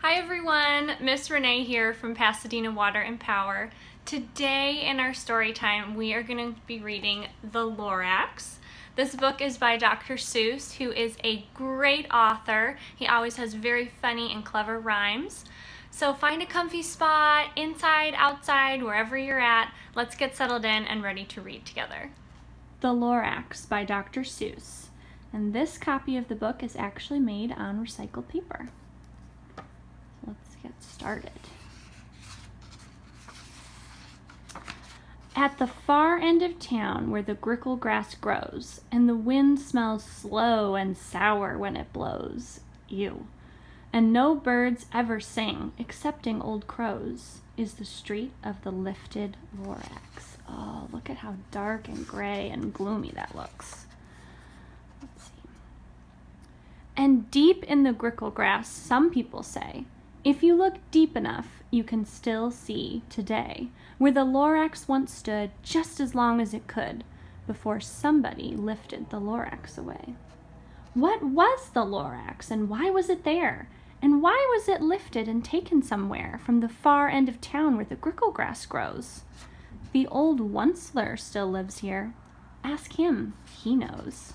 Hi everyone, Miss Renee here from Pasadena Water and Power. Today in our story time we are going to be reading The Lorax. This book is by Dr. Seuss, who is a great author. He always has very funny and clever rhymes. So find a comfy spot, inside, outside, wherever you're at. Let's get settled in and ready to read together. The Lorax by Dr. Seuss. And this copy of the book is actually made on recycled paper. Let's get started. At the far end of town where the grickle grass grows and the wind smells slow and sour when it blows, ew, and no birds ever sing excepting old crows, is the street of the lifted Lorax. Oh, look at how dark and gray and gloomy that looks. Let's see. And deep in the grickle grass, some people say, if you look deep enough, you can still see today where the Lorax once stood just as long as it could before somebody lifted the Lorax away. What was the Lorax and why was it there? And why was it lifted and taken somewhere from the far end of town where the grickle grass grows? The old Onceler still lives here. Ask him, he knows.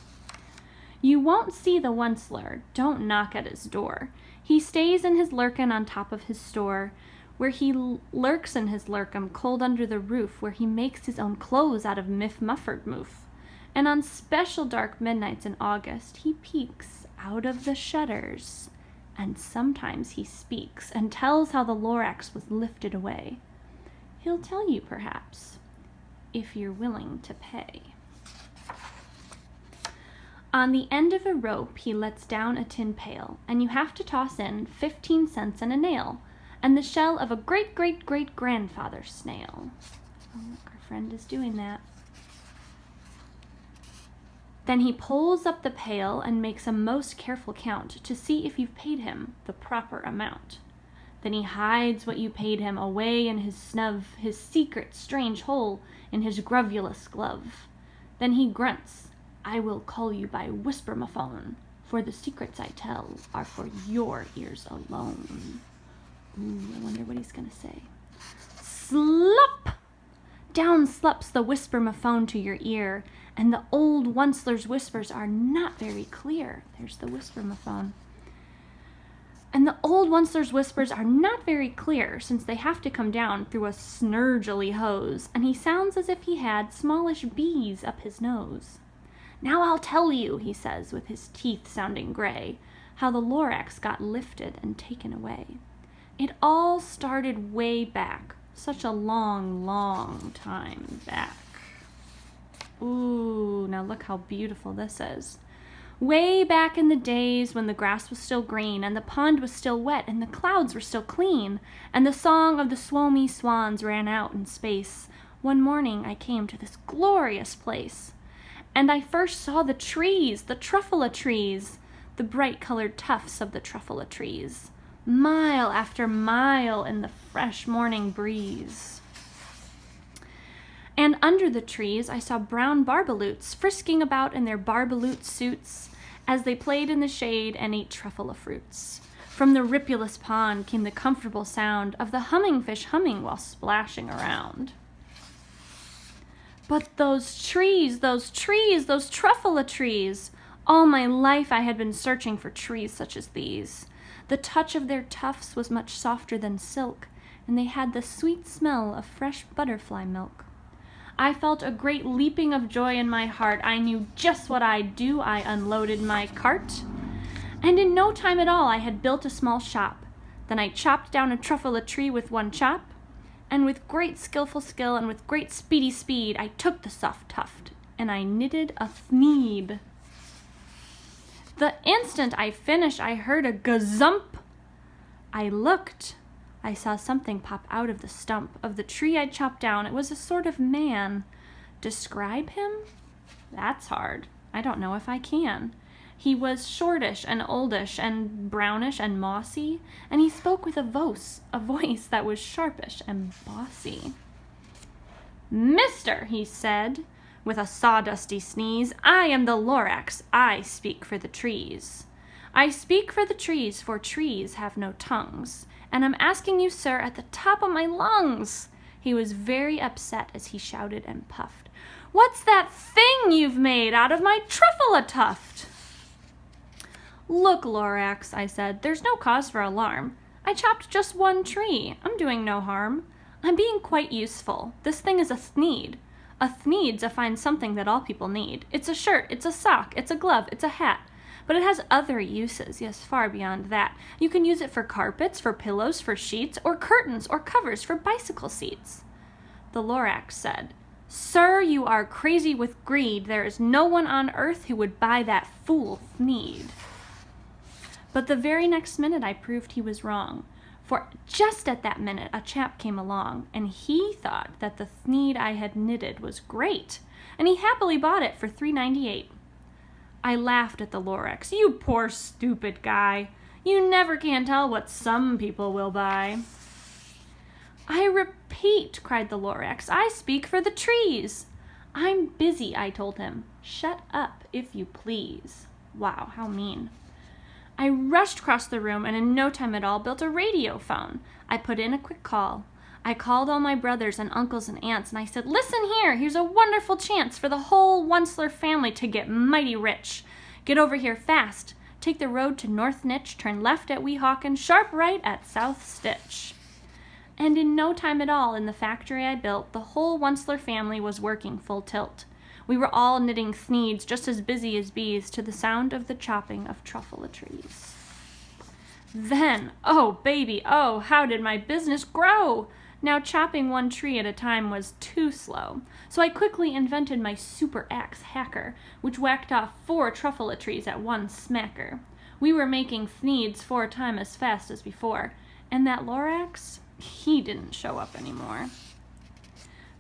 You won't see the Onceler, don't knock at his door. He stays in his lurkin on top of his store, where he lurks in his lurkum cold under the roof, where he makes his own clothes out of Mufford Moof. And on special dark midnights in August, he peeks out of the shutters, and sometimes he speaks and tells how the Lorax was lifted away. He'll tell you, perhaps, if you're willing to pay. On the end of a rope he lets down a tin pail, and you have to toss in 15 cents and a nail, and the shell of a great-great-great-grandfather snail. Oh, look, our friend is doing that. Then he pulls up the pail and makes a most careful count to see if you've paid him the proper amount. Then he hides what you paid him away in his snub, his secret strange hole in his grovulous glove. Then he grunts, I will call you by whisper-ma-phone, for the secrets I tell are for your ears alone. Ooh, I wonder what he's gonna say. Slop! Down slops the whisper-ma-phone to your ear, and the old Onceler's whispers are not very clear. There's the whisper-ma-phone. And the old Onceler's whispers are not very clear, since they have to come down through a snurgily hose, and he sounds as if he had smallish bees up his nose. Now I'll tell you, he says, with his teeth sounding gray, how the Lorax got lifted and taken away. It all started way back, such a long, long time back. Ooh, now look how beautiful this is. Way back in the days when the grass was still green, and the pond was still wet, and the clouds were still clean, and the song of the swomy swans ran out in space, one morning I came to this glorious place. And I first saw the trees, the truffula trees, the bright-colored tufts of the truffula trees, mile after mile in the fresh morning breeze. And under the trees I saw brown barbaloots frisking about in their barbaloot suits as they played in the shade and ate truffula fruits. From the ripulous pond came the comfortable sound of the humming fish humming while splashing around. But those trees, those truffula trees! All my life I had been searching for trees such as these. The touch of their tufts was much softer than silk, and they had the sweet smell of fresh butterfly milk. I felt a great leaping of joy in my heart. I knew just what I'd do. I unloaded my cart, and in no time at all I had built a small shop. Then I chopped down a truffula tree with one chop, and with great skillful skill and with great speedy speed, I took the soft tuft, and I knitted a thneeb. The instant I finished, I heard a gazump. I looked. I saw something pop out of the stump of the tree I'd chopped down. It was a sort of man. Describe him? That's hard. I don't know if I can. He was shortish and oldish and brownish and mossy, and he spoke with a voice that was sharpish and bossy. Mister, he said, with a sawdusty sneeze, I am the Lorax, I speak for the trees. I speak for trees have no tongues. And I'm asking you, sir, at the top of my lungs. He was very upset as he shouted and puffed. What's that thing you've made out of my truffle-a-tuft? Look, Lorax, I said, there's no cause for alarm. I chopped just one tree. I'm doing no harm. I'm being quite useful. This thing is a thneed. A thneed's a fine something that all people need. It's a shirt, it's a sock, it's a glove, it's a hat. But it has other uses, yes, far beyond that. You can use it for carpets, for pillows, for sheets, or curtains, or covers for bicycle seats. The Lorax said, Sir, you are crazy with greed. There is no one on earth who would buy that fool thneed. But the very next minute I proved he was wrong. For just at that minute a chap came along, and he thought that the thneed I had knitted was great, and he happily bought it for $3.98. I laughed at the Lorax. You poor stupid guy. You never can tell what some people will buy. I repeat, cried the Lorax, I speak for the trees. I'm busy, I told him. Shut up, if you please. Wow, how mean. I rushed across the room and in no time at all built a radio phone. I put in a quick call. I called all my brothers and uncles and aunts, and I said, listen here, here's a wonderful chance for the whole Onceler family to get mighty rich. Get over here fast. Take the road to North Nitch, turn left at Weehawken, sharp right at South Stitch. And in no time at all, in the factory I built, the whole Onceler family was working full tilt. We were all knitting thneeds, just as busy as bees, to the sound of the chopping of truffle-trees. Then, oh baby, oh, how did my business grow! Now chopping one tree at a time was too slow, so I quickly invented my super axe hacker, which whacked off 4 truffle-trees at one smacker. We were making thneeds 4 times as fast as before, and that Lorax, he didn't show up anymore.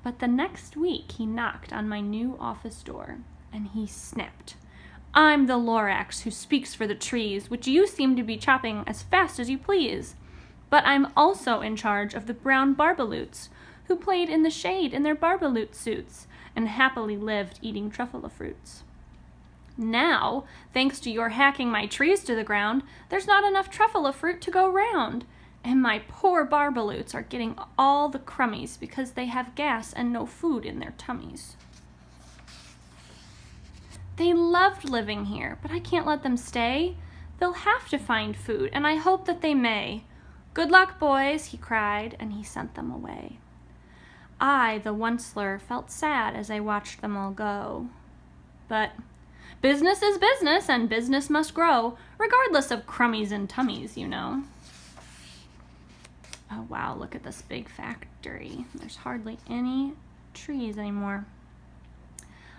But the next week he knocked on my new office door, and he snapped. I'm the Lorax who speaks for the trees, which you seem to be chopping as fast as you please. But I'm also in charge of the brown barbaloots, who played in the shade in their barbaloot suits, and happily lived eating truffle-fruits. Now, thanks to your hacking my trees to the ground, there's not enough truffle-fruit to go round, and my poor barbaloots are getting all the crummies because they have gas and no food in their tummies. They loved living here, but I can't let them stay. They'll have to find food, and I hope that they may. Good luck, boys, he cried, and he sent them away. I, the Onceler, felt sad as I watched them all go. But business is business, and business must grow, regardless of crummies and tummies, you know. Oh, wow, look at this big factory. There's hardly any trees anymore.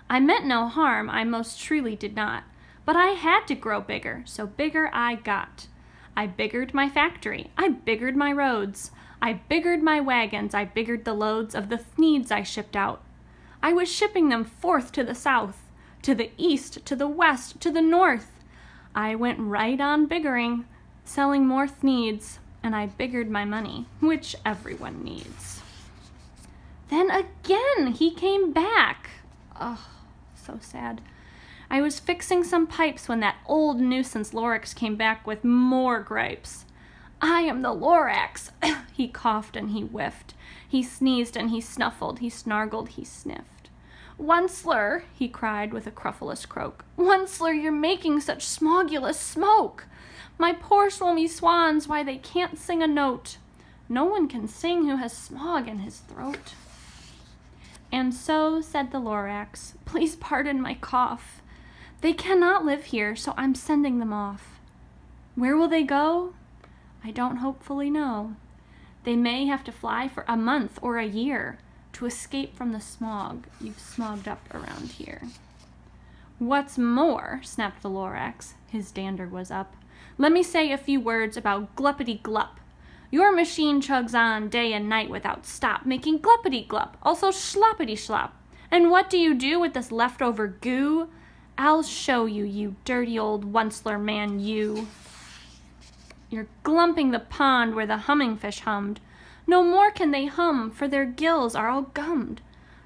I meant no harm, I most truly did not. But I had to grow bigger, so bigger I got. I biggered my factory, I biggered my roads, I biggered my wagons, I biggered the loads of the thneeds I shipped out. I was shipping them forth to the south, to the east, to the west, to the north. I went right on biggering, selling more thneeds, and I biggered my money, which everyone needs. Then again he came back. Oh, so sad. I was fixing some pipes when that old nuisance Lorax came back with more gripes. I am the Lorax. He coughed and he whiffed. He sneezed and he snuffled. He snargled, he sniffed. Onceler, he cried with a cruffulous croak. Onceler, you're making such smogulous smoke. My poor swommy swans, why they can't sing a note. No one can sing who has smog in his throat. And so, said the Lorax, please pardon my cough. They cannot live here, so I'm sending them off. Where will they go? I don't hopefully know. They may have to fly for a month or a year to escape from the smog you've smogged up around here. What's more, snapped the Lorax, his dander was up, let me say a few words about gluppity-glup. Your machine chugs on day and night without stop, making gluppity-glup, also sloppity-slop. And what do you do with this leftover goo? I'll show you, you dirty old Onceler man, you. You're glumping the pond where the humming fish hummed. No more can they hum, for their gills are all gummed.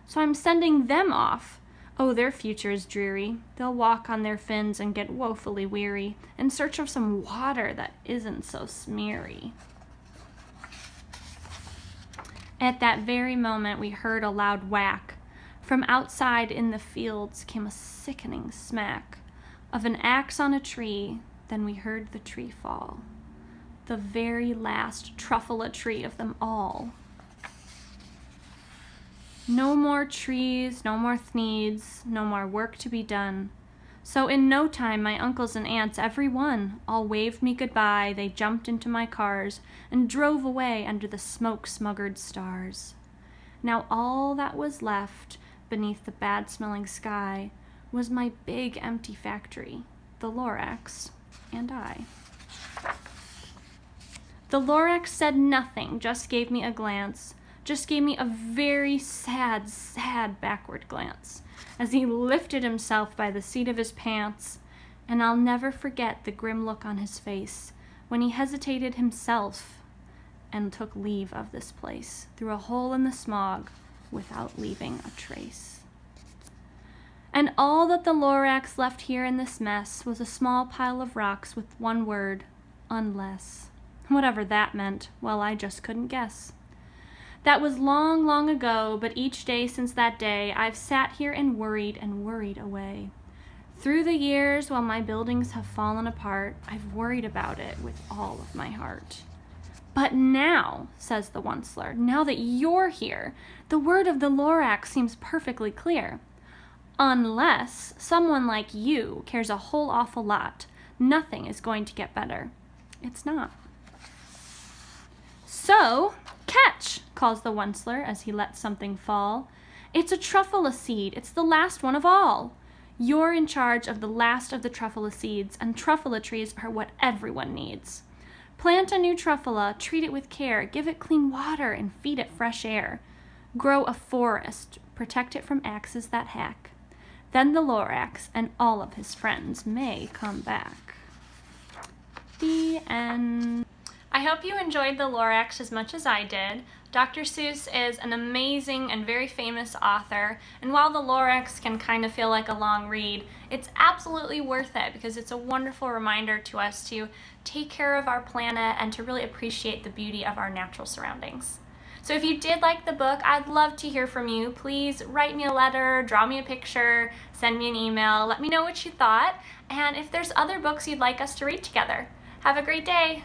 So I'm sending them off. Oh, their future is dreary. They'll walk on their fins and get woefully weary in search of some water that isn't so smeary. At that very moment, we heard a loud whack. From outside in the fields came a sickening smack of an axe on a tree. Then we heard the tree fall, the very last truffula tree of them all. No more trees, no more thneeds, no more work to be done. So in no time, my uncles and aunts, every one, all waved me goodbye. They jumped into my cars and drove away under the smoke-smuggered stars. Now all that was left beneath the bad-smelling sky was my big empty factory, the Lorax, and I. The Lorax said nothing, just gave me a glance, just gave me a very sad, sad backward glance as he lifted himself by the seat of his pants, and I'll never forget the grim look on his face when he hesitated himself and took leave of this place through a hole in the smog without leaving a trace. And all that the Lorax left here in this mess was a small pile of rocks with one word, unless. Whatever that meant, well, I just couldn't guess. That was long, long ago, but each day since that day, I've sat here and worried away. Through the years, while my buildings have fallen apart, I've worried about it with all of my heart. But now, says the Onceler, now that you're here, the word of the Lorax seems perfectly clear. Unless someone like you cares a whole awful lot, nothing is going to get better. It's not. So, catch, calls the Onceler as he lets something fall. It's a truffula seed. It's the last one of all. You're in charge of the last of the truffula seeds, and truffula trees are what everyone needs. Plant a new truffula, treat it with care, give it clean water, and feed it fresh air. Grow a forest, protect it from axes that hack. Then the Lorax and all of his friends may come back. The end. I hope you enjoyed the Lorax as much as I did. Dr. Seuss is an amazing and very famous author, and while the Lorax can kind of feel like a long read, it's absolutely worth it because it's a wonderful reminder to us to take care of our planet and to really appreciate the beauty of our natural surroundings. So if you did like the book, I'd love to hear from you. Please write me a letter, draw me a picture, send me an email, let me know what you thought, and if there's other books you'd like us to read together. Have a great day!